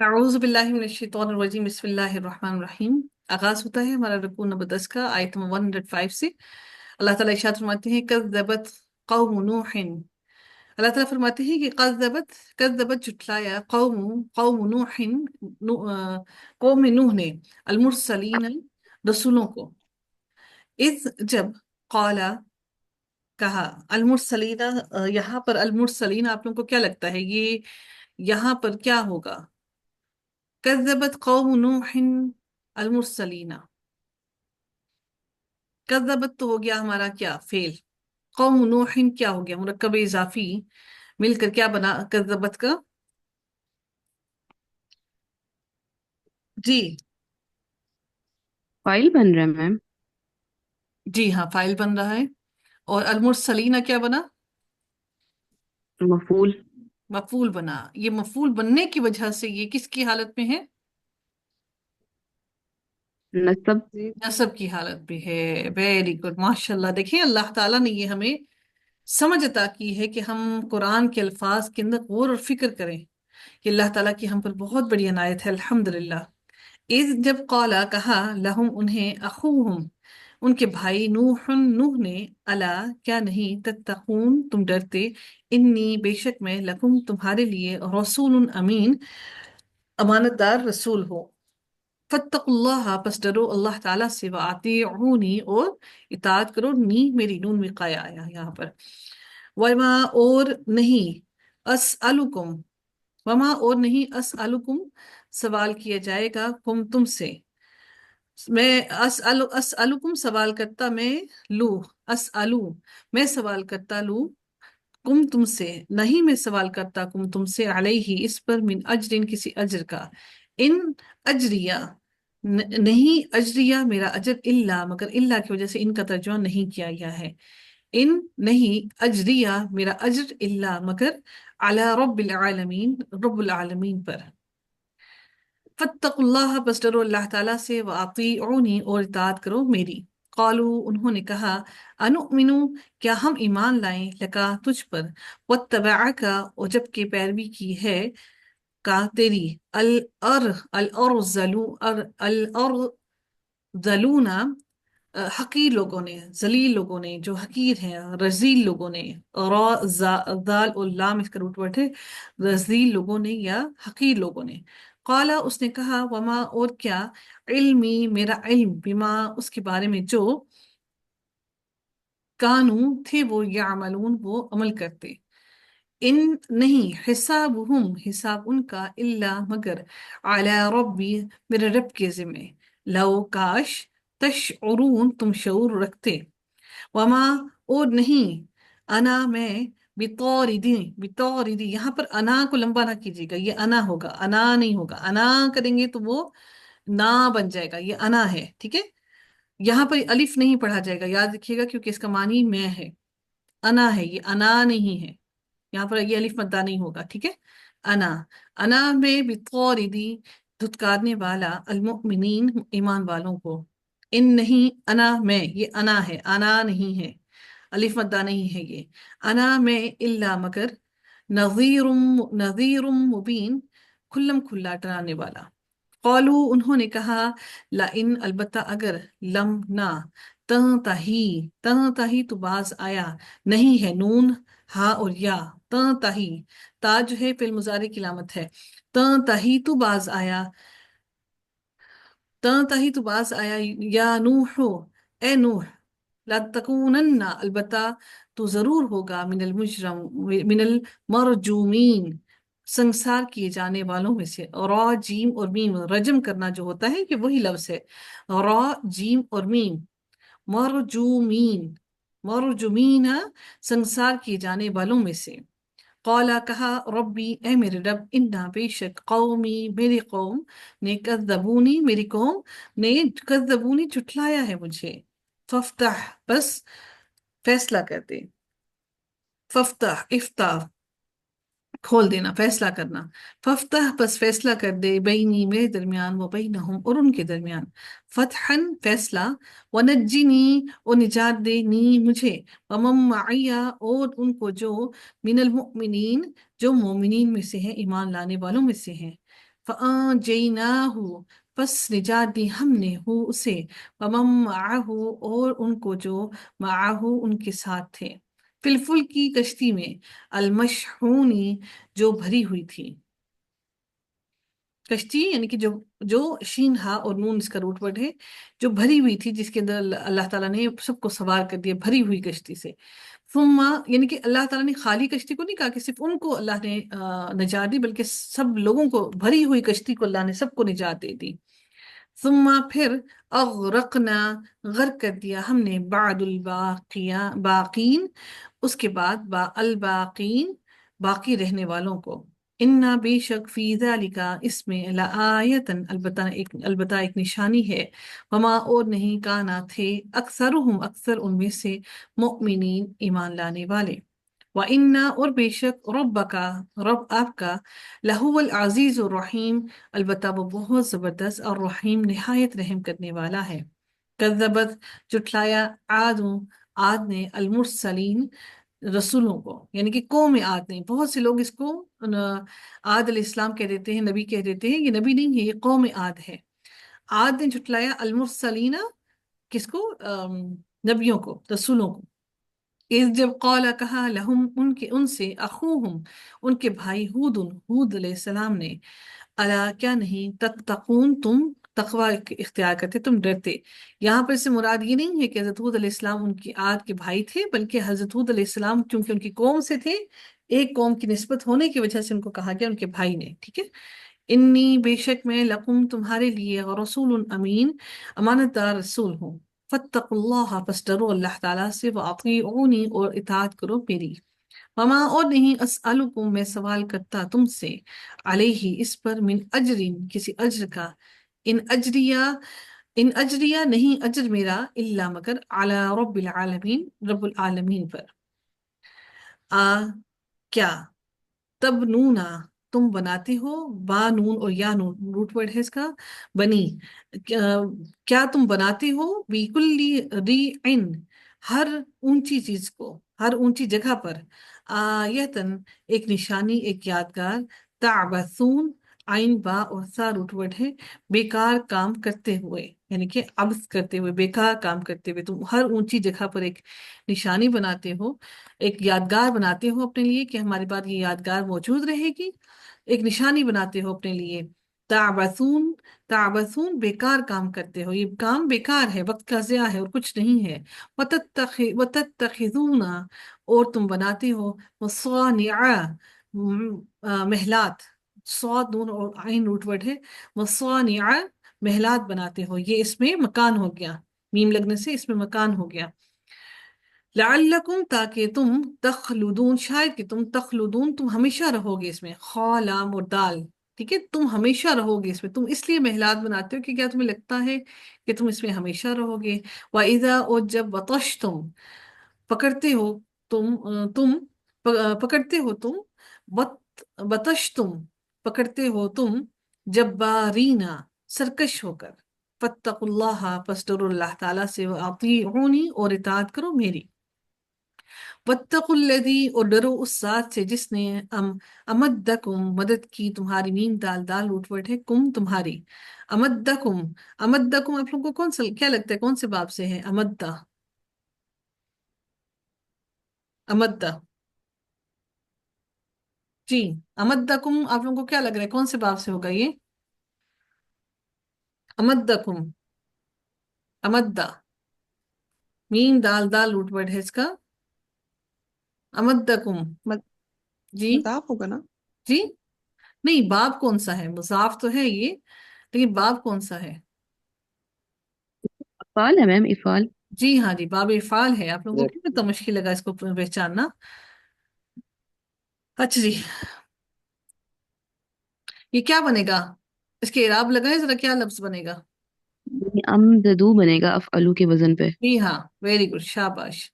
अऊज़ु बिल्लाहि मिनश्शैतानिर्रजीम बिस्मिल्लाहिर्रहमानिर्रहीम। आगाज होता है हमारा रुकू नंबर 10 का, आयत नंबर 105 से। अल्लाह ताला इरशाद फरमाते हैं कज़्ज़बत कौम नूहिन। अल्लाह ताला फरमाते हैं कि कज़्ज़बत झुठलाया कौम नूहिन, कौम नूह ने अल मुरसलीन रसूलों को। इज जब क़ाला कहा अल मुरसलीना, यहाँ पर अल मुरसलीन आप लोगों को क्या लगता है ये यहाँ पर क्या होगा? कज़्ज़बत कौम नूहिन अल मुरसलीना। कज़्ज़बत तो हो गया हमारा क्या फेल। कौम नूहिन क्या हो गया मुरक्कब इजाफी मिलकर क्या बना कज़्ज़बत का? जी। फाइल बन रहा है मैम। जी हाँ, फाइल बन रहा है। और अल मुरसलीना क्या बना? मफूल। मफूल बना। ये मफूल बनने की वजह से ये किसकी हालत में है? नसब से। नसब की हालत में है। वेरी गुड, माशाल्लाह। देखिए अल्लाह ताला ने ये हमें समझ अता की है कि हम कुरान के अल्फाज के अंदर गौर और फिक्र करें कि अल्लाह ताला की हम पर बहुत बड़ी अनायत है, अल्हम्दुलिल्लाह। इज जब कौला कहा लहुम उन्हें अखूहुम उनके भाई नूह ने अला क्या नहीं तत्तकून तुम डरते, इन्नी बेशक मैं लकुम तुम्हारे लिए रसूल अमीन अमानतदार रसूल हो। फत्तकुल्लाह बस डरो अल्लाह ताला से, व आतीऊनी और इताअत करो। नी मेरी नून विकाया आया यहाँ पर। वमा और नहीं असअलुकुम, वमा और नहीं असअलुकुम सवाल किया जाएगा कुम तुमसे। मैं असअलुकुम सवाल करता मैं लू, असअलू मैं सवाल करता लू कुम तुमसे, नहीं मैं सवाल करता कुम तुमसे अलैहि इस पर मिन अजरिन किसी अजर का। इन अजरिया नहीं अजरिया मेरा अजर इल्ला मगर, इल्ला की वजह से इनका तर्जुमा नहीं किया गया है। इन नहीं अजरिया मेरा अजर इल्ला मगर अला रब्बिल आलमीन रब्बुल आलमीन पर। फत्तकुल्लाह बस डरो अल्लाह ताला से, व अतीऊनी और इताअत करो मेरी। कालू उन्होंने कहा अनुमिनु क्या हम ईमान लाएं लका तुझ पर, वत्तबअका और जबकि पैरवी की है का तेरी, अल अर अल अर्जलूना हकीर लोगों ने, जलील लोगों ने, जो हकीर हैं, रजील लोगों ने। दाल और लाम इसका रूट वर्ड है। रजील लोगों ने या हकीर लोगों ने। काला उसने कहा वमा और क्या, इल्मी मेरा इल्म, बिमा उसके बारे में जो, कानू थे वो यामलून वो अमल करते। इन नहीं हिसाबुहुम हिसाब उनका, इल्ला मगर, अला रब्बी मेरे रब के जिम्मे, लो काश, तशउरून तुम शऊर रखते। वमा और नहीं, अना मैं, बितौरिदी यहाँ पर अना को लंबा ना कीजिएगा, ये अना होगा, अना नहीं होगा। अना करेंगे तो वो ना बन जाएगा, ये अना है, ठीक है। यहाँ पर अलिफ नहीं पढ़ा जाएगा, याद रखिएगा, क्योंकि इसका मानी मैं है। अना है, ये अना नहीं है। यहाँ पर ये अलिफ मद्दा नहीं होगा, ठीक है। अना, अना में बितौरिदी धुतकारने वाला, अलमुमिनीन ईमान वालों को। इन नहीं अना मैं, ये अना है, अना नहीं है, अलिफ मद्दा नहीं है ये। अना मैं इल्ला मगर, नज़ीरुम नज़ीरुम मुबीन खुल्लम खुल्ला डराने वाला। कौलू उन्होंने कहा ला इन अलबत्ता अगर, लम ना, तही तो बाज आया, नहीं है नून हा और या, ताही ता जो है फिल मुजारे की लामत है। ताही तो बाज आया, ताही तो बाज आया, या नूह ए नूह, ला तकूनन्ना अलबत्ता तो जरूर होगा, मिनल मरजूमीन संसार किए जाने वालों में से। रॉ जीम और मीम रजम करना जो होता है कि वही लफ्ज है। रॉ जीम और मीम, मरजूमीन, मरजुमीन संसार किए जाने वालों में से। कौला कहा रब्बी ए मेरे रब, इन्ना बेशक कौमी मेरी कौम ने, कज़्ज़बूनी मेरी कौम ने, कज़्ज़बूनी झुठलाया है मुझे। फफ्ताह बस फैसला कर दे, फफ्ताह इफ्ताह खोल देना, फैसला करना। फफ्ताह बस फैसला कर दे, बैनी मेरे दरमियान, वो बैनहुम और उनके दरमियान, फतहन फैसला, व नज्जिनी और निजात दे नी मुझे, वमम माइया और उनको जो, मिनल मुमिनीन जो मोमिनीन में से हैं, ईमान लाने वालों में से हैं। फ़अंजयनाहु, पस निजात दी हमने हु उसे, वमन मअहु और उनको जो मअहु उनके साथ थे, फिलफुल की कश्ती में, अलमशहूनी जो भरी हुई थी। कश्ती यानी कि जो जो शीन हा और नून इसका रूट वर्ड है, जो भरी हुई थी, जिसके अंदर अल्लाह ताला ने सबको सवार कर दिया भरी हुई कश्ती से। फुम्मा यानी कि अल्लाह ताला ने खाली कश्ती को नहीं कहा कि सिर्फ उनको अल्लाह ने निजात दी, बल्कि सब लोगों को, भरी हुई कश्ती को अल्लाह ने सबको निजात दे दी। सुम्मा फिर, अगरकना गर्क कर दिया हमने, बादुल बाकिया बाकीन उसके बाद, बा अल बाकीन बाकी रहने वालों को। इन्ना बेशक फी ज़ालिका इसमें, लआयतन अलबत्ता एक निशानी है। वमा और नहीं, काना थे, अक्सरुहुम अक्सर उनमें से, मुमिनीन ईमान लाने वाले। व इन्ना और बेशक, रब्बका रब आपका, लहुवल अजीज और रहीम अलबत्ता वो बहुत जबरदस्त और रहीम निहायत रहम करने वाला है। कज़्ज़बत जुटलाया, आदू आद ने, अलमुरसलीन रसूलों को, यानी कि कौम आद ने। बहुत से लोग इसको आद अलैहिस्सलाम कह देते हैं, नबी कह देते हैं, ये नबी नहीं है, ये कौम आद है। आद ने जुटलाया अलमुरसलीना, किसको? नबियों को, रसूलों को। इस जब कौला कहा, लहुम उनके उनसे, अखूहुम उनके भाई, हूद अलैहिस्सलाम ने, अला क्या नहीं, तत्तकून तुम तकवा इख्तियार करते, तुम डरते। यहाँ पर इससे मुराद ये नहीं है कि हजरत हूद अलैहिस्सलाम उनकी आद के भाई थे, बल्कि हजरत हूद अलैहिस्सलाम चूंकि उनकी कौम से थे, एक कौम की निस्बत होने की वजह से उनको कहा गया उनके भाई ने। ठीक है। इन्नी बेशक मैं, लकुम तुम्हारे लिए, रसूल अमीन अमानतदार रसूल हूँ। फत्तकुल्लाह बस डरो अल्लाह ताला से, व अतीऊनी और इताअत करो मेरी। वमा और नहीं, अस्अलुकुम मैं सवाल करता तुमसे, अलैहि इस पर, मिन अजरिन किसी अज्र का, इन अजरिया इन अजरिया नहीं अज्र मेरा, इल्ला मगर, अला रब्बिल आलमीन रब्बुल आलमीन पर। आ क्या, तब नूना तुम बनाते हो, बा नून और या नून रूट वर्ड है इसका, बनी। क्या, क्या तुम बनाते हो, बिकुल्ली री इन हर ऊंची चीज को, हर ऊंची जगह पर, आयतन एक निशानी, एक यादगार, ताबसून आइन बा और सा रूट वर्ड है, बेकार काम करते हुए, यानी कि अब्स करते हुए, बेकार काम करते हुए तुम हर ऊंची जगह पर एक निशानी बनाते हो, एक यादगार बनाते हो अपने लिए कि हमारे पास ये यादगार मौजूद रहेगी, एक निशानी बनाते हो अपने लिए। ताबसून ताबसून बेकार काम करते हो, ये काम बेकार है, वक्त का ज़िया है और कुछ नहीं है। वतत्तखिज़ूना और तुम बनाते हो, मसानिआ महलात, सौद नून और आइन रूट वर्ड है, मसानिआ महलात बनाते हो, ये इसमें मकान हो गया, मीम लगने से इसमें मकान हो गया। लअल्लकुम ताकि तुम, तखलुदून शायद कि तुम, तखलुदून तुम हमेशा रहोगे इसमें, खा लाम और दाल। ठीक है, तुम हमेशा रहोगे इसमें, तुम इसलिए महलात बनाते हो कि क्या तुम्हें लगता है कि तुम इसमें हमेशा रहोगे। वाइदा और जब, बतश तुम पकड़ते हो, पकड़ते हो तुम, बत बतश तुम पकड़ते हो तुम, जब्बारीना सरकश होकर। फत्तकुल्लाह पस डरो अल्लाह ताला से, व अतीऊनी और इताअत करो मेरी। वत्तकुल्लज़ी और डरो उस जात से जिसने, अमद्दकुम मदद की तुम्हारी, मीम दाल दाल रूट वर्ड है, कुम तुम्हारी, अमद्दकुम अमद्दकुम आप लोगों को कौन सा क्या लगता है, कौन से बाब से है अमद्दा? अमद्दा, जी, अमद्दकुम आप लोगों को क्या लग रहा है कौन से बाब से होगा ये? अमद्दकुम, अमद्दा, मीम दाल दाल रूट वर्ड है इसका, अमद्दकुम। मत- जी, मजाक होगा ना। जी, नहीं, बाब कौन सा है, मुजाफ तो है ये, लेकिन बाब कौन सा है? इफ़ाल है मैम, इफ़ाल। जी हाँ जी, बाब इफ़ाल है। आप लोगों को क्यों इतना मुश्किल लगा इसको पहचानना? अच्छा जी, ये क्या बनेगा, इसके इराब लगाए जरा, क्या लफ्ज बनेगा? अमददू बनेगा अफ़अलू के वजन पे। जी हाँ, वेरी गुड, शाबाश।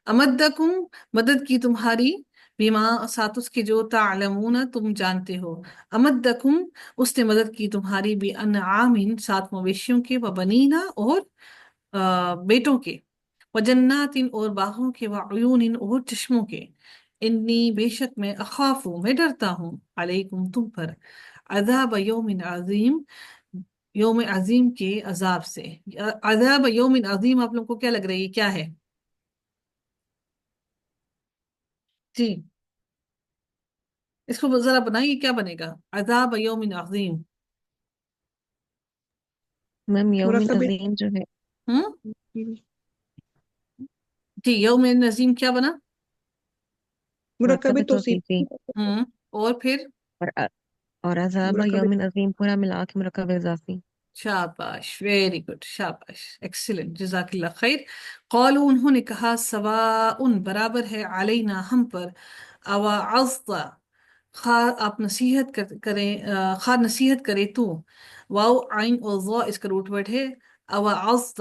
अमद्दकुम मदद की तुम्हारी, बिमा साथ उसके जो, तालमूना तुम जानते हो। अमद्दकुम उसने मदद की तुम्हारी, भी अनआमिन सात मवेशियों के, व बनीना और बेटों के, व जन्नातिन और बागों के, व उयूनिन और चश्मों के। انی بے شک میں اخافو میں ڈرتا ہوں علیکم تم پر عذاب یوم عظیم یوم عظیم کے عذاب سے. عذاب یوم عظیم آپ لوگ کو کیا لگ رہی ہے کیا ہے؟ جی اس کو ذرا بنائیے کیا بنے گا عذاب یوم عظیم. میم یومن مرکب عظیم جو ہے، ہم جی یوم عظیم کیا بنا؟ مرکب مرکب توصیف. توصیفی، ہم اور پھر اور اور عذاب مرکب یومن عظیم پورا ملا کے مرکب اضافی. شاباش ویری گڈ شاباش ایکسیلنٹ جزاک اللہ خیر. قالوا انہوں نے کہا سواء برابر ہے علینا ہم پر اوعظت خواہ آپ نصیحت کریں خواہ نصیحت کرے تو واو عین اور ضا اس کا روٹ ورڈ ہے اوعظت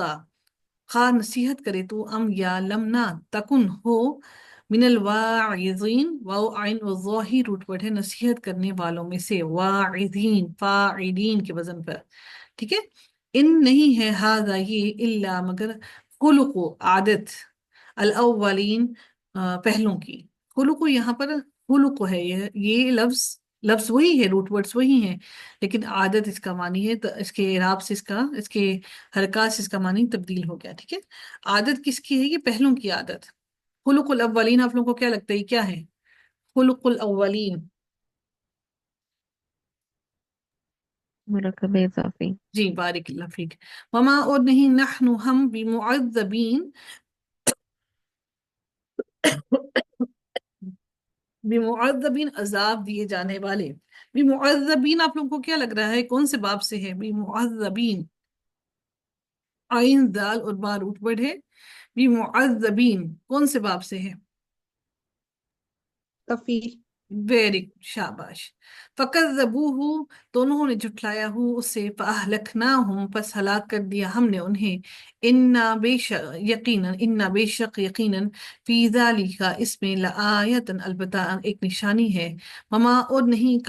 خواہ نصیحت کرے تو ام یا لمنا تکن ہو من الواعظین واو عین و ضا ہی روٹ ورڈ ہے نصیحت کرنے والوں میں سے واعظین فاعلین کے وزن پر. ٹھیک ہے. ان نہیں ہے ہاذا یہ الا مگر خلق عادت الاولین پہلوں کی. خلق یہاں پر خلق ہے یہ لفظ وہی ہے روٹ ورڈز وہی ہیں لیکن عادت اس کا معنی ہے تو اس کے اعراب سے اس کے حرکات سے اس کا معنی تبدیل ہو گیا. ٹھیک ہے. عادت کس کی ہے؟ یہ پہلوں کی عادت. خلق الاولین آپ لوگوں کو کیا لگتا ہے کیا ہے خلق الاولین؟ مرکب اضافی. جی بارک اللہ فیک. وما اور نہیں نحن ہم بمعذبین بمعذبین عذاب دیے جانے والے. بمعذبین آپ لوگوں کو کیا لگ رہا ہے کون سے باب سے ہے؟ بمعذبین عین دال اور با روٹ ورڈ ہے. بمعذبین کون سے باب سے ہے؟ تفیل. ویری شاباش. فکذبوہ تو انہوں نے جھٹلایا ہو اسے فاہلکناہم پس ہلاک کر دیا ہم نے انہیں. انا بے شک یقیناً انا بے شک یقیناً فی ذالک اس میں لآیتن البتہ ایک نشانی ہے. وما اور نہیں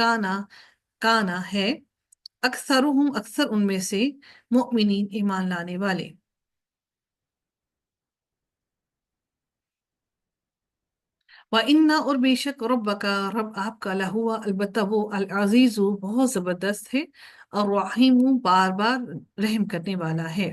کانا ہے اکثرہم اکثر ان میں سے مؤمنین ایمان لانے والے. وَإِنَّ اور بے شک ربک رب آپ کا لہوا البتہ وہ العزیز بہت زبردست ہے الرحیم بار بار رحم کرنے والا ہے.